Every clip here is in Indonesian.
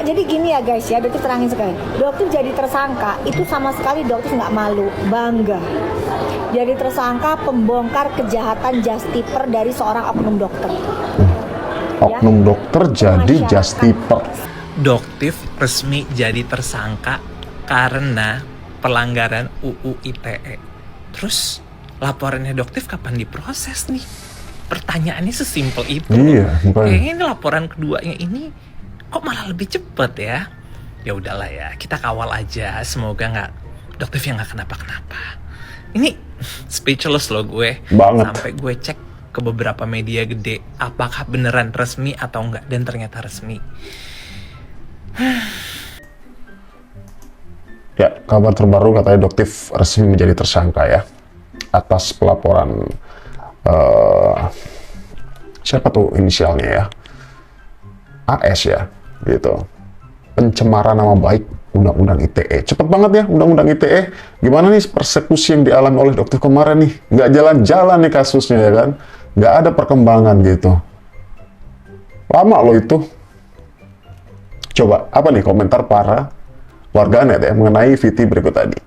jadi gini ya guys ya, dokter terangin sekali. Dokter jadi tersangka itu sama sekali dokter nggak malu, bangga. Jadi tersangka pembongkar kejahatan justiper dari seorang oknum dokter. Oknum dokter jadi justiper. Doktif resmi jadi tersangka karena pelanggaran UU ITE. Terus laporannya Doktif kapan diproses nih? Pertanyaannya sesimpel itu. Iya, Kayaknya ini laporan keduanya ini kok malah lebih cepet ya. Ya udahlah ya, kita kawal aja. Semoga nggak Doktif yang nggak kenapa-kenapa. Ini speechless loh gue. Banget. Sampai gue cek ke beberapa media gede apakah beneran resmi atau enggak, dan ternyata resmi. Ya, kabar terbaru katanya Doktif resmi menjadi tersangka ya atas pelaporan siapa tuh inisialnya ya, AS ya, gitu, pencemaran nama baik Undang-Undang ITE. Cepet banget ya Undang-Undang ITE. Gimana nih persekusi yang dialami oleh Doktif kemarin nih? Nggak jalan-jalan nih kasusnya ya kan? Nggak ada perkembangan gitu. Lama loh itu. Coba apa nih komentar para warganet ya mengenai VT berikut tadi.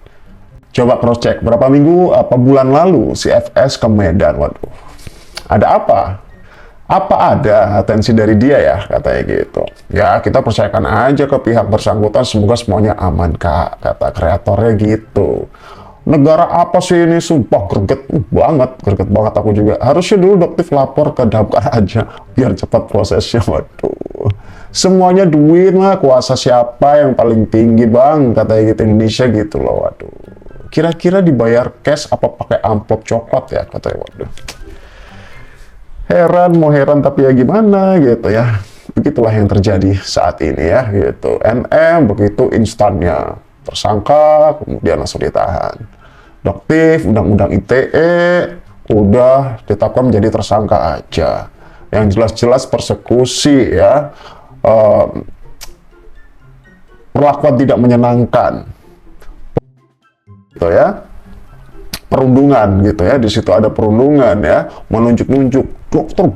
Coba cross check berapa minggu apa bulan lalu si FS ke Medan. Waduh, ada apa? Apa ada atensi dari dia ya katanya gitu. Ya kita percayakan aja ke pihak bersangkutan, semoga semuanya aman kak, kata kreatornya gitu. Negara apa sih ini, sumpah greget banget aku juga. Harusnya dulu Doktif lapor ke Damkar aja biar cepat prosesnya. Waduh, semuanya duit mah, kuasa siapa yang paling tinggi bang, katanya gitu Indonesia gitu loh. Waduh, kira-kira dibayar cash apa pakai amplop coklat ya katanya. Waduh, heran tapi ya gimana gitu ya. Begitulah yang terjadi saat ini ya gitu. NM begitu instannya tersangka kemudian langsung ditahan. Doktif Undang-Undang ITE udah ditetapkan menjadi tersangka aja. Yang jelas-jelas persekusi ya, perlakuan tidak menyenangkan gitu ya, perundungan gitu ya, di situ ada perundungan ya, menunjuk-nunjuk dokter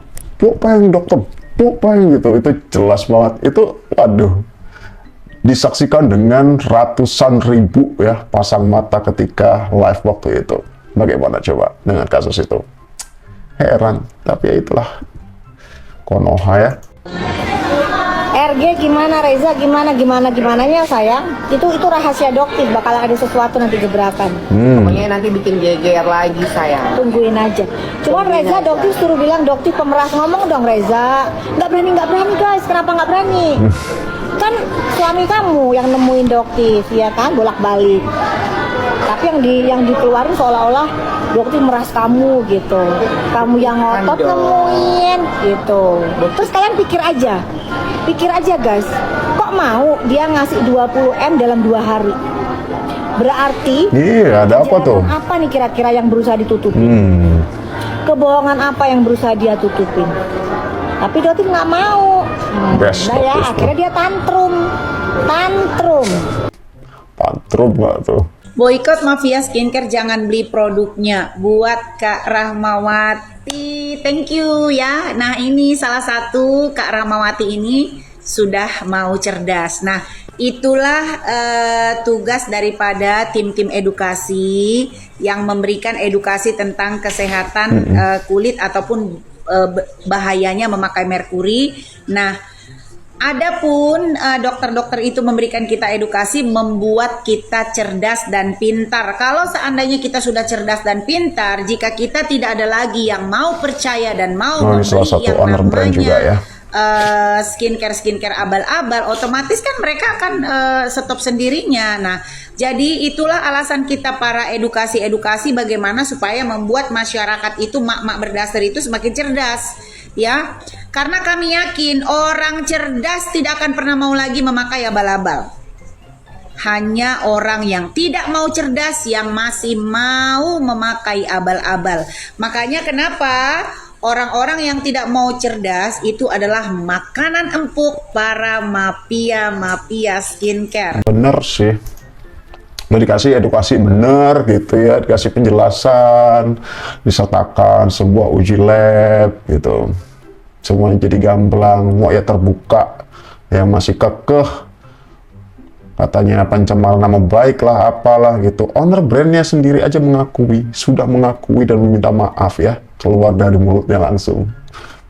Bopeng gitu, itu jelas banget. Itu waduh, disaksikan dengan ratusan ribu ya pasang mata ketika live waktu itu. Bagaimana coba dengan kasus itu? Heran, tapi ya itulah Konoha ya. RG gimana, Reza gimananya sayang? Itu rahasia Doktif, bakal ada sesuatu nanti gebrakan. Pokoknya nanti bikin geger lagi sayang. Tungguin aja. Cuman Reza Doktif suruh bilang Doktif pemeras, ngomong dong Reza. Nggak berani guys, kenapa nggak berani? Kan suami kamu yang nemuin Doktif, ya kan, bolak-balik. Tapi yang dikeluarin seolah-olah Doktif meras kamu gitu. Kamu yang ngotot nemuin gitu. Terus kalian pikir aja guys, kok mau dia ngasih 20M dalam 2 hari? Berarti Iya, ada apa tuh? apa nih kira-kira yang berusaha ditutupin? Kebohongan apa yang berusaha dia tutupin? Tapi Doktif nggak mau. Best Nah ya, Doktif tuh. akhirnya dia tantrum. Tantrum nggak tuh? Boykot Mafia Skincare, jangan beli produknya. Buat Kak Rahmawati, thank you ya. Nah ini salah satu Kak Rahmawati ini sudah mau cerdas. Nah itulah tugas daripada tim-tim edukasi yang memberikan edukasi tentang kesehatan kulit ataupun bahayanya memakai merkuri. Nah adapun dokter-dokter itu memberikan kita edukasi, membuat kita cerdas dan pintar. Kalau seandainya kita sudah cerdas dan pintar, jika kita tidak ada lagi yang mau percaya dan mau Ini salah membeli satu yang owner brand juga ya. skincare abal-abal, otomatis kan mereka akan stop sendirinya. Nah, jadi itulah alasan kita para edukasi bagaimana supaya membuat masyarakat itu, mak-mak berdasar itu semakin cerdas. Ya, karena kami yakin orang cerdas tidak akan pernah mau lagi memakai abal-abal. Hanya orang yang tidak mau cerdas yang masih mau memakai abal-abal. Makanya kenapa orang-orang yang tidak mau cerdas itu adalah makanan empuk para mafia skincare. Bener sih. Udah dikasih edukasi bener gitu ya, dikasih penjelasan, disertakan sebuah uji lab gitu. Semuanya jadi gamblang, mau ya terbuka, ya masih kekeh katanya pencemar nama baik lah, apalah gitu. Owner brandnya sendiri aja sudah mengakui dan meminta maaf ya, keluar dari mulutnya langsung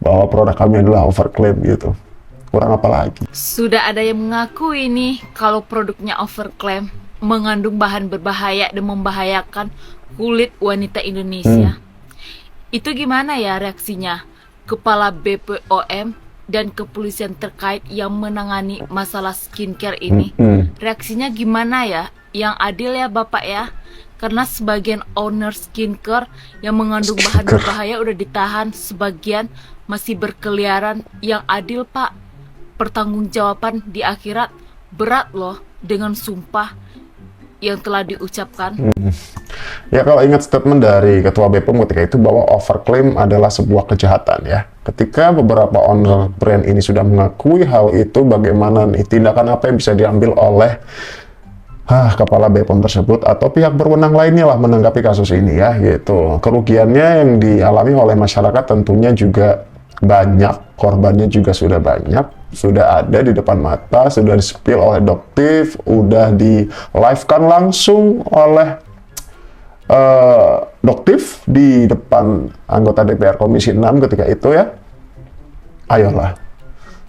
bahwa produk kami adalah overclaim gitu. Kurang apa lagi? Sudah ada yang mengakui nih kalau produknya overclaim, mengandung bahan berbahaya dan membahayakan kulit wanita Indonesia. Itu gimana ya reaksinya Kepala BPOM dan kepolisian terkait yang menangani masalah skincare ini? Reaksinya gimana ya? Yang adil ya Bapak ya? Karena sebagian owner skincare yang mengandung bahan berbahaya udah ditahan, sebagian masih berkeliaran. Yang adil Pak, pertanggungjawaban di akhirat berat loh dengan sumpah yang telah diucapkan. Ya, kalau ingat statement dari Ketua BPOM ketika itu bahwa overclaim adalah sebuah kejahatan ya. Ketika beberapa owner brand ini sudah mengakui hal itu, bagaimana nih tindakan apa yang bisa diambil oleh Kepala BPOM tersebut atau pihak berwenang lainnya lah menanggapi kasus ini ya gitu. Kerugiannya yang dialami oleh masyarakat tentunya juga banyak, korbannya juga sudah banyak. Sudah ada di depan mata, sudah di-spill oleh Doktif, udah di-live-kan langsung oleh Doktif di depan anggota DPR Komisi 6 ketika itu ya. Ayolah,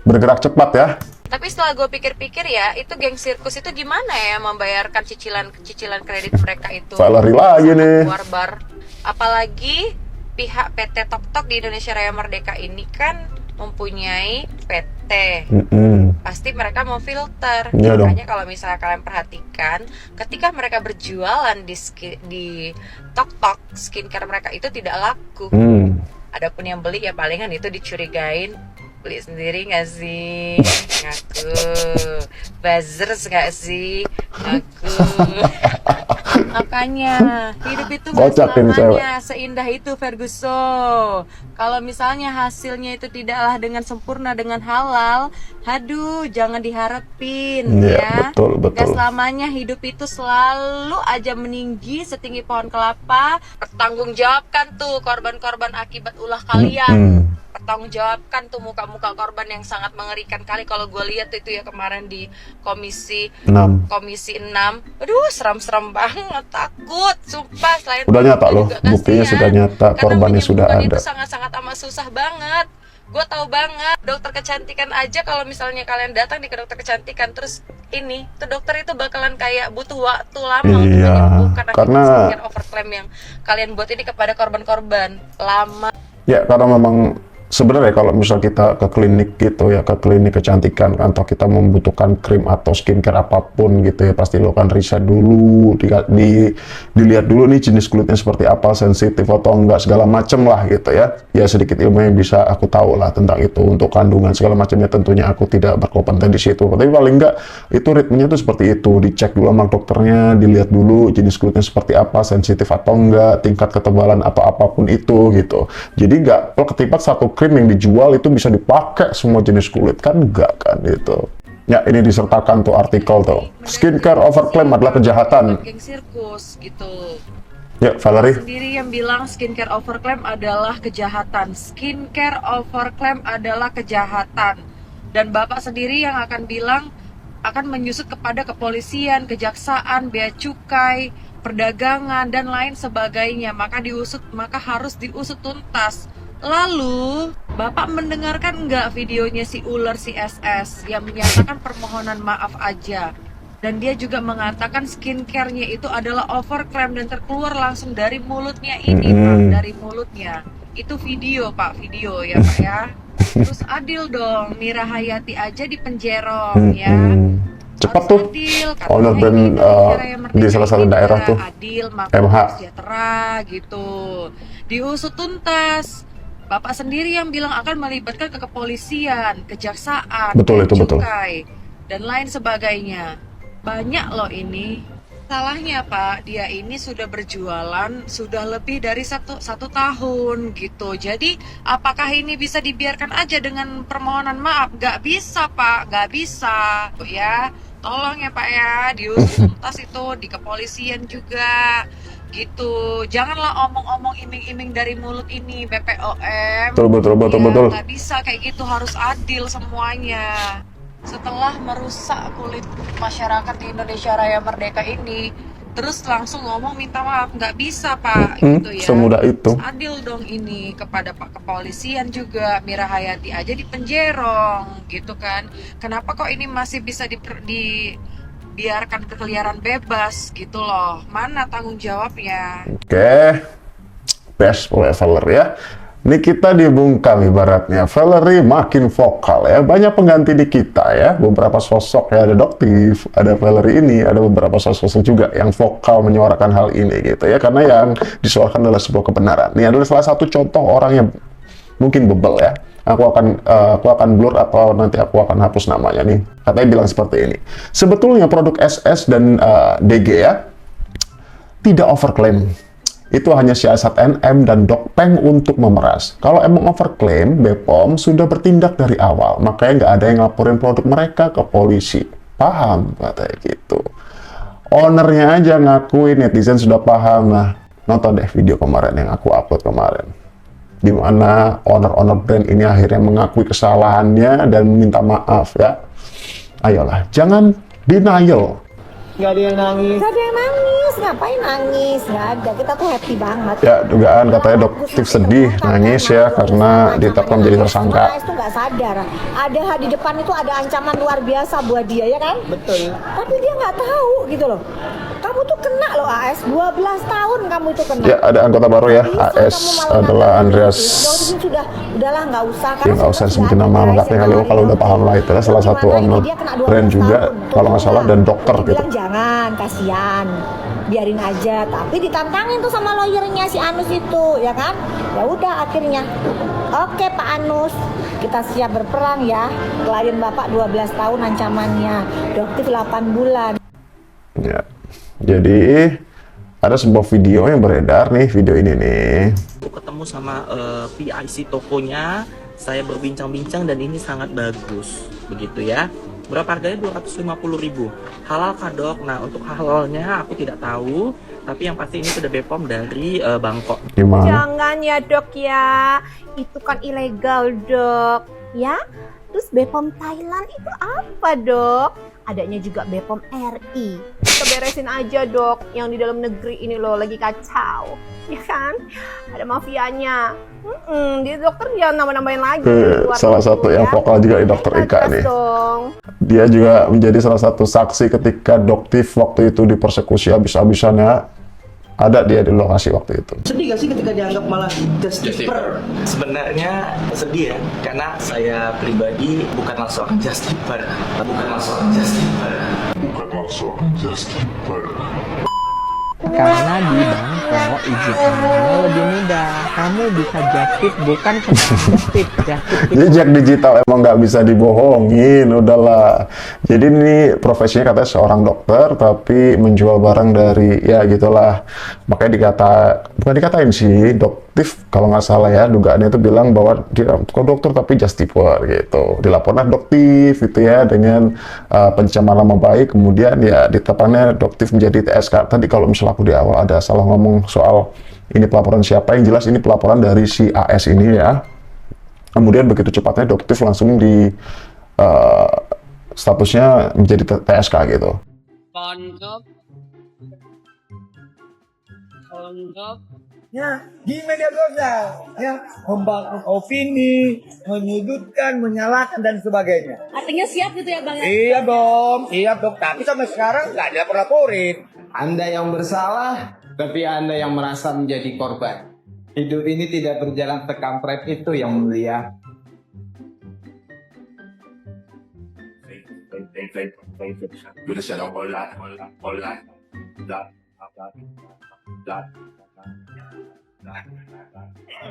bergerak cepat ya. Tapi setelah gue pikir-pikir ya, itu geng sirkus itu gimana ya membayarkan cicilan kredit mereka itu? Valerie lagi nih. Barbar. Apalagi pihak PT Tok di Indonesia Raya Merdeka ini kan mempunyai PT. Pasti mereka mau filter. Iya dong. Makanya kalau misalnya kalian perhatikan, ketika mereka berjualan di Tok skincare mereka itu tidak laku. Adapun yang beli ya palingan itu dicurigain beli sendiri nggak sih? Ngaku. Buzzers nggak sih? Ngaku. Makanya hidup itu nggak selamanya seindah itu, Ferguson. Kalau misalnya hasilnya itu tidaklah dengan sempurna, dengan halal, aduh jangan diharapin ya. Betul. Gak selamanya hidup itu selalu aja meninggi setinggi pohon kelapa. Pertanggungjawabkan tuh korban-korban akibat ulah kalian. Pertanggungjawabkan tuh muka-muka korban yang sangat mengerikan kali. Kalau gue lihat itu ya kemarin di komisi 6. Aduh seram-seram banget, takut sumpah. Selain udah nyata loh, kasihan, buktinya sudah nyata, korbannya sudah ada. itu sangat-sangat amat susah banget. Gue tahu banget, dokter kecantikan aja kalau misalnya kalian datang di ke dokter kecantikan terus ini tuh dokter itu bakalan kayak butuh waktu lama untuk menyembuhkan karena akibat overclaim yang kalian buat ini kepada korban-korban lama. Ya, karena memang sebenarnya kalau misal kita ke klinik gitu ya, ke klinik kecantikan atau kita membutuhkan krim atau skincare apapun gitu ya, pasti lo kan riset dulu, dilihat dulu nih jenis kulitnya seperti apa, sensitif atau enggak, segala macem lah gitu ya. Ya sedikit ilmu yang bisa aku tahu lah tentang itu. Untuk kandungan segala macamnya tentunya aku tidak berkompeten di situ, tapi paling enggak itu ritmenya tuh seperti itu, dicek dulu sama dokternya, dilihat dulu jenis kulitnya seperti apa, sensitif atau enggak, tingkat ketebalan atau apapun itu gitu. Jadi enggak ketipat satu krim yang dijual itu bisa dipakai semua jenis kulit, kan enggak kan gitu. Ya, ini disertakan tuh artikel tuh. Skincare overclaim adalah kejahatan. Geng sirkus gitu. Ya, Valerie. Sendiri yang bilang skincare overclaim adalah kejahatan. Skincare overclaim adalah kejahatan. Dan Bapak sendiri yang akan bilang akan menyusut kepada kepolisian, kejaksaan, bea cukai, perdagangan dan lain sebagainya. Maka harus diusut tuntas. Lalu, Bapak mendengarkan nggak videonya si ular si SS yang menyatakan permohonan maaf aja? Dan dia juga mengatakan skincare-nya itu adalah overclaim dan terkeluar langsung dari mulutnya ini, Pak, dari mulutnya. Itu video, Pak, video ya, Pak ya. Terus adil dong, Mira Hayati aja di penjerong ya. Cepat tuh, owner brand di salah satu daerah tuh, adil, MH sejahtera gitu. Diusut tuntas. Bapak sendiri yang bilang akan melibatkan ke kepolisian, kejaksaan, cukai, dan lain sebagainya. Banyak loh ini. Salahnya Pak, dia ini sudah berjualan sudah lebih dari satu tahun gitu. Jadi apakah ini bisa dibiarkan aja dengan permohonan maaf? Gak bisa Pak, gak bisa ya. Tolong ya Pak ya, diusut tuntas itu di kepolisian juga. Gitu, janganlah omong-omong iming-iming dari mulut ini BPOM. Betul. Nggak bisa kayak gitu, harus adil semuanya. setelah merusak kulit masyarakat di Indonesia Raya Merdeka ini, terus langsung ngomong minta maaf, nggak bisa Pak, gitu ya. Semudah itu. Adil dong ini kepada Pak Kepolisian juga, Mira Hayati aja dipenjerong, gitu kan. Kenapa kok ini masih bisa dibiarkan berkeliaran bebas, gitu loh. Mana tanggung jawabnya? Oke, best oleh Valerie ya. Ini kita dibungkam ibaratnya. Valerie makin vokal ya. Banyak pengganti di kita ya. Beberapa sosok ya. Ada Doktif, ada Valerie ini, ada beberapa sosok juga yang vokal menyuarakan hal ini gitu ya. Karena yang disuarakan adalah sebuah kebenaran. Ini adalah salah satu contoh orang yang mungkin bebel ya. Aku akan blur atau nanti aku akan hapus namanya nih. Katanya bilang seperti ini. Sebetulnya produk SS dan DG ya tidak overclaim. Itu hanya siasat NM dan Dokpeng untuk memeras. Kalau emang overclaim, BPOM sudah bertindak dari awal. Makanya nggak ada yang laporin produk mereka ke polisi. Paham? Katanya gitu. Ownernya aja ngakuin, netizen sudah paham. Nah, nonton deh video kemarin yang aku upload kemarin. Dimana owner-owner brand ini akhirnya mengakui kesalahannya dan minta maaf ya. Ayolah, jangan denial. Gak ada yang nangis, ngapain nangis? Gak ada, kita tuh happy banget. Ya, dugaan katanya Doktif sedih, nangis ya, karena ditetapkan menjadi tersangka. Itu nggak sadar, ada di depan itu ada ancaman luar biasa buat dia, ya kan? Betul. Tapi dia nggak tahu gitu loh. Kamu tuh kena loh AS, 12 tahun kamu itu kena. Ya, ada anggota baru ya, AS adalah Andreas. Udahlah nggak usah. Ya, nggak usah sebutin nama lengkapnya kali ya, kalau udah paham lah. Itu salah satu owner brand juga, kalau nggak salah, dan dokter gitu. Jangan, kasihan, biarin aja. Tapi ditantangin tuh sama lawyernya si Anus itu, ya kan? Ya udah akhirnya, oke Pak Anus, kita siap berperang ya. Klien Bapak 12 tahun ancamannya, Doktif 8 bulan. Ya, jadi ada sebuah video yang beredar nih, video ini nih. Ketemu sama PIC tokonya, saya berbincang-bincang dan ini sangat bagus, begitu ya. Berapa harganya? 250.000. Halal kah dok? Nah untuk halalnya aku tidak tahu, tapi yang pasti ini sudah BPOM dari Bangkok. Gimana? Jangan ya dok ya, itu kan ilegal dok, ya. Terus BPOM Thailand itu apa dok? Adanya juga BPOM RI. Kita beresin aja dok, yang di dalam negeri ini loh lagi kacau, ya kan? Ada mafianya. Dia dokter jangan nambah-nambahin lagi. Salah satu yang vokal juga di Dokter Ika nih. Dong. Dia juga menjadi salah satu saksi ketika Doktif waktu itu dipersekusi habis-habisannya. Ada dia di lokasi waktu itu. Sedih gak sih ketika dianggap malah justiper? Sebenarnya sedih ya, karena saya pribadi bukanlah seorang justiper. Karena di Bangkok izinnya lebih mudah. Kamu bisa justif bukan justif. Jejak digital emang nggak bisa dibohongin, udahlah. Jadi ini profesinya katanya seorang dokter, tapi menjual barang dari ya gitulah. Makanya bukan dikatain sih, Doktif kalau nggak salah ya, dugaannya itu bilang bahwa dia kok dokter tapi justiper gitu. Dilaporkan Doktif gitu ya dengan pencemaran nama baik, kemudian ya ditetapkannya Doktif menjadi TSK. Tadi kalau misalnya aku di awal ada salah ngomong soal ini pelaporan siapa, yang jelas ini pelaporan dari si AS ini ya. Kemudian begitu cepatnya Doktif langsung di statusnya menjadi TSK gitu. Ya, di media sosial, ya, membangun opini, menyudutkan, menyalahkan dan sebagainya. Artinya siap gitu ya Bang? Iya dong, tapi sampai sekarang nggak dilapor-laporin. Anda yang bersalah, tapi Anda yang merasa menjadi korban. Hidup ini tidak berjalan sekampret itu yang mulia.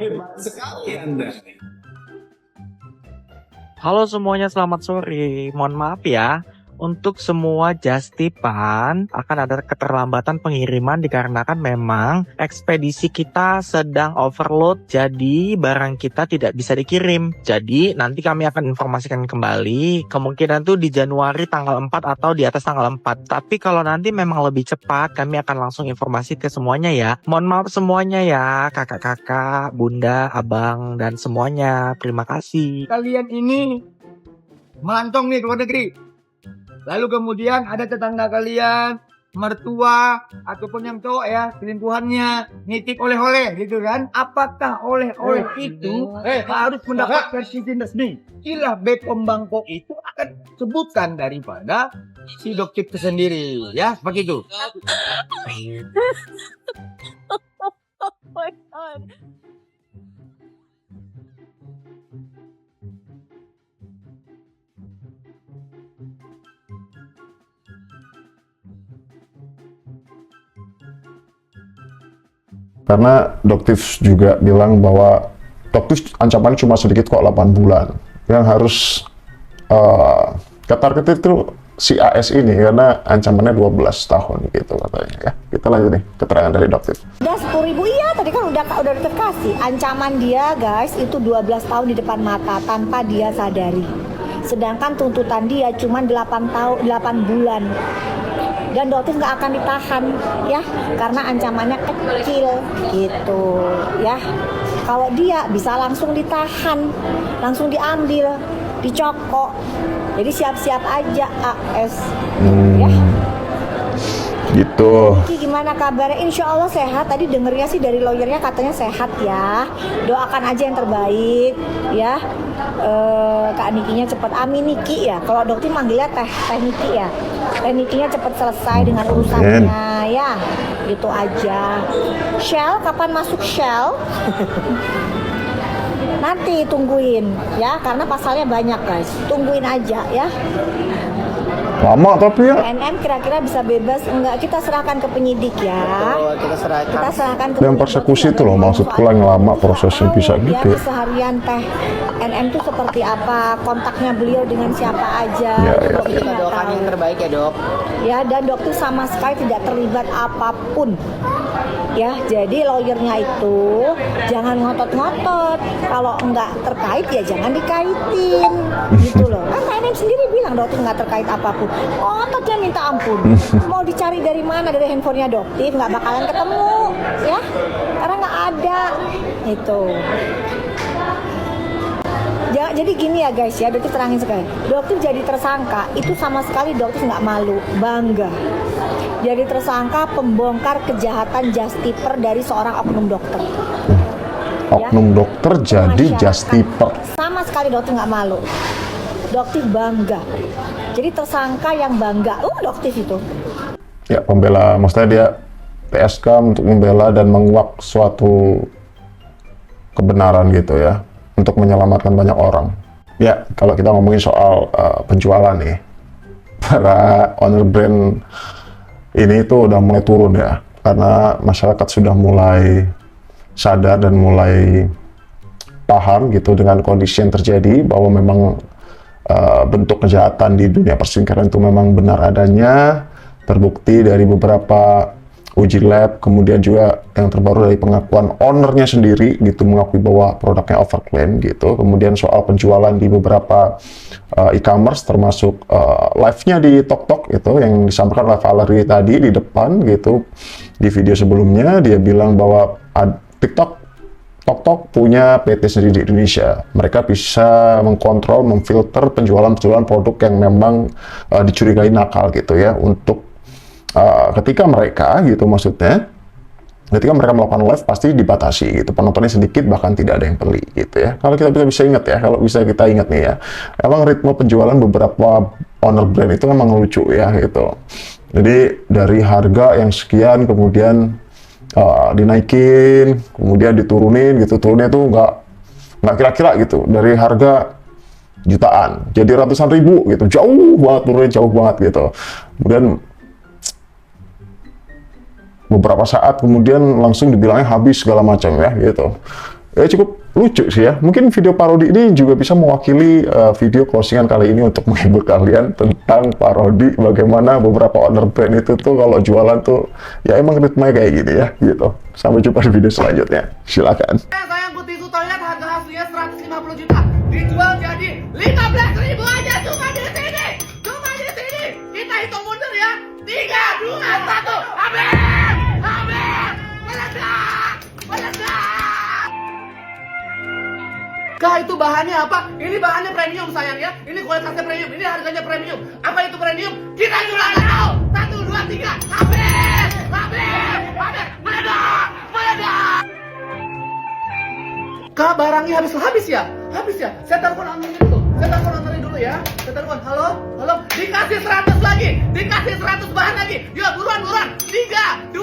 Hebat sekali Anda. Halo semuanya, selamat sore. Mohon maaf ya, untuk semua justipan akan ada keterlambatan pengiriman dikarenakan memang ekspedisi kita sedang overload, jadi barang kita tidak bisa dikirim. Jadi nanti kami akan informasikan kembali, kemungkinan tuh di Januari tanggal 4 atau di atas tanggal 4. Tapi kalau nanti memang lebih cepat, kami akan langsung informasi ke semuanya ya. Mohon maaf semuanya ya, kakak-kakak, bunda, abang, dan semuanya. Terima kasih. Kalian ini melantong nih ke luar negeri. Lalu kemudian ada tetangga kalian, mertua ataupun yang cowok ya, selingkuhannya nitip oleh-oleh gitu kan. Apakah oleh-oleh itu harus mendapat versi resmi? Istilah Bepom Bangkok itu akan sebutkan daripada si dokter itu sendiri ya, seperti itu. Oh my God. Karena Doktif juga bilang bahwa Doktif ancamannya cuma sedikit kok, 8 bulan. Yang harus ketar-ketir itu si AS ini karena ancamannya 12 tahun gitu katanya ya. Kita lanjut nih keterangan dari Doktif. Udah 10.000, iya tadi kan udah dikasih. Ancaman dia guys itu 12 tahun di depan mata tanpa dia sadari. Sedangkan tuntutan dia cuma 8 bulan. Dan Doktif nggak akan ditahan ya karena ancamannya kecil gitu ya. Kalau dia bisa langsung ditahan, langsung diambil, dicokok. Jadi siap-siap aja AS ya. Gitu. Niki gimana kabarnya? Insya Allah sehat. Tadi dengernya sih dari lawyernya katanya sehat ya. Doakan aja yang terbaik ya. Kak Nikinya cepet, amin Niki ya. Kalau Dokter manggilnya teh Niki ya. Teh Nikinya cepet selesai dengan urusannya ya. Gitu aja. Shell kapan masuk Shell? Nanti tungguin ya, karena pasalnya banyak guys. Tungguin aja ya. Lama tapi ya. NM kira-kira bisa bebas enggak? Kita serahkan ke penyidik ya. Kita serahkan. ke Yang persekusi itu loh maksudku, yang lama prosesnya bisa ya, gitu. keseharian teh NM itu seperti apa, kontaknya beliau dengan siapa aja. Ya, Dokter Kita nggak doakan tahu. yang terbaik ya dok. Ya, dan dokter sama sekali tidak terlibat apapun. Ya, jadi lawyernya itu jangan ngotot-ngotot. Kalau enggak terkait ya jangan dikaitin. Gitu loh. Kan NM sendiri bilang dokter nggak terkait apapun. Ototnya minta ampun. Mau dicari dari mana? Dari handphonenya Doktif nggak bakalan ketemu, ya? Karena nggak ada. Itu. Jadi gini ya guys ya, Doktif terangin sekali. Doktif jadi tersangka itu sama sekali Doktif nggak malu, bangga. Jadi tersangka pembongkar kejahatan justiper dari seorang oknum dokter. Oknum dokter jadi justiper. Sama sekali Doktif nggak malu. Doktif bangga. Jadi tersangka yang bangga. Doktif itu. Ya, pembela, maksudnya dia PSK untuk membela dan menguak suatu kebenaran gitu ya, untuk menyelamatkan banyak orang. Ya, kalau kita ngomongin soal penjualan nih, para owner brand ini tuh udah mulai turun ya, karena masyarakat sudah mulai sadar dan mulai paham gitu dengan kondisi yang terjadi, bahwa memang bentuk kejahatan di dunia persingkaran itu memang benar adanya, terbukti dari beberapa uji lab, kemudian juga yang terbaru dari pengakuan ownernya sendiri gitu, mengakui bahwa produknya overclaim gitu. Kemudian soal penjualan di beberapa e-commerce, termasuk live-nya di TokTok itu yang disampaikan oleh Valerie tadi di depan gitu. Di video sebelumnya dia bilang bahwa TokTok punya PT sendiri di Indonesia. Mereka bisa mengkontrol, memfilter penjualan produk yang memang dicurigai nakal gitu ya, untuk ketika mereka gitu, maksudnya ketika mereka melakukan live pasti dibatasi gitu, penontonnya sedikit bahkan tidak ada yang beli gitu ya. Kalau kita bisa ingat ya, kalau bisa kita ingat nih ya, emang ritme penjualan beberapa owner brand itu memang lucu ya gitu. Jadi dari harga yang sekian kemudian dinaikin, kemudian diturunin gitu, turunnya tuh nggak kira-kira gitu, dari harga jutaan jadi ratusan ribu gitu, jauh banget turunnya, jauh banget gitu. Kemudian beberapa saat kemudian langsung dibilangnya habis segala macam ya gitu. Ya cukup lucu sih ya. Mungkin video parodi ini juga bisa mewakili video closingan kali ini untuk menghibur kalian tentang parodi bagaimana beberapa owner brand itu tuh kalau jualan tuh ya emang ritmenya kayak gini ya gitu. Sampai jumpa di video selanjutnya. Silakan. Sayang putih itu toilet harga aslinya 150 juta, dijual jadi 15.000 aja cuma di sini. Kita hitung mundur ya. 3, 2, 1. Amin. Meledak. Kak, itu bahannya apa? Ini bahannya premium sayang ya. Ini kualitasnya premium. Ini harganya premium. Apa itu premium? Kita jual now. 1, 2, 3. Habis. Meledak. Kak, barangnya habis ya? Saya telepon ownernya dulu ya. Saya telepon. Halo. Dikasih 100 lagi. Dikasih 100 bahan lagi. Yuk, buruan. 3, 2,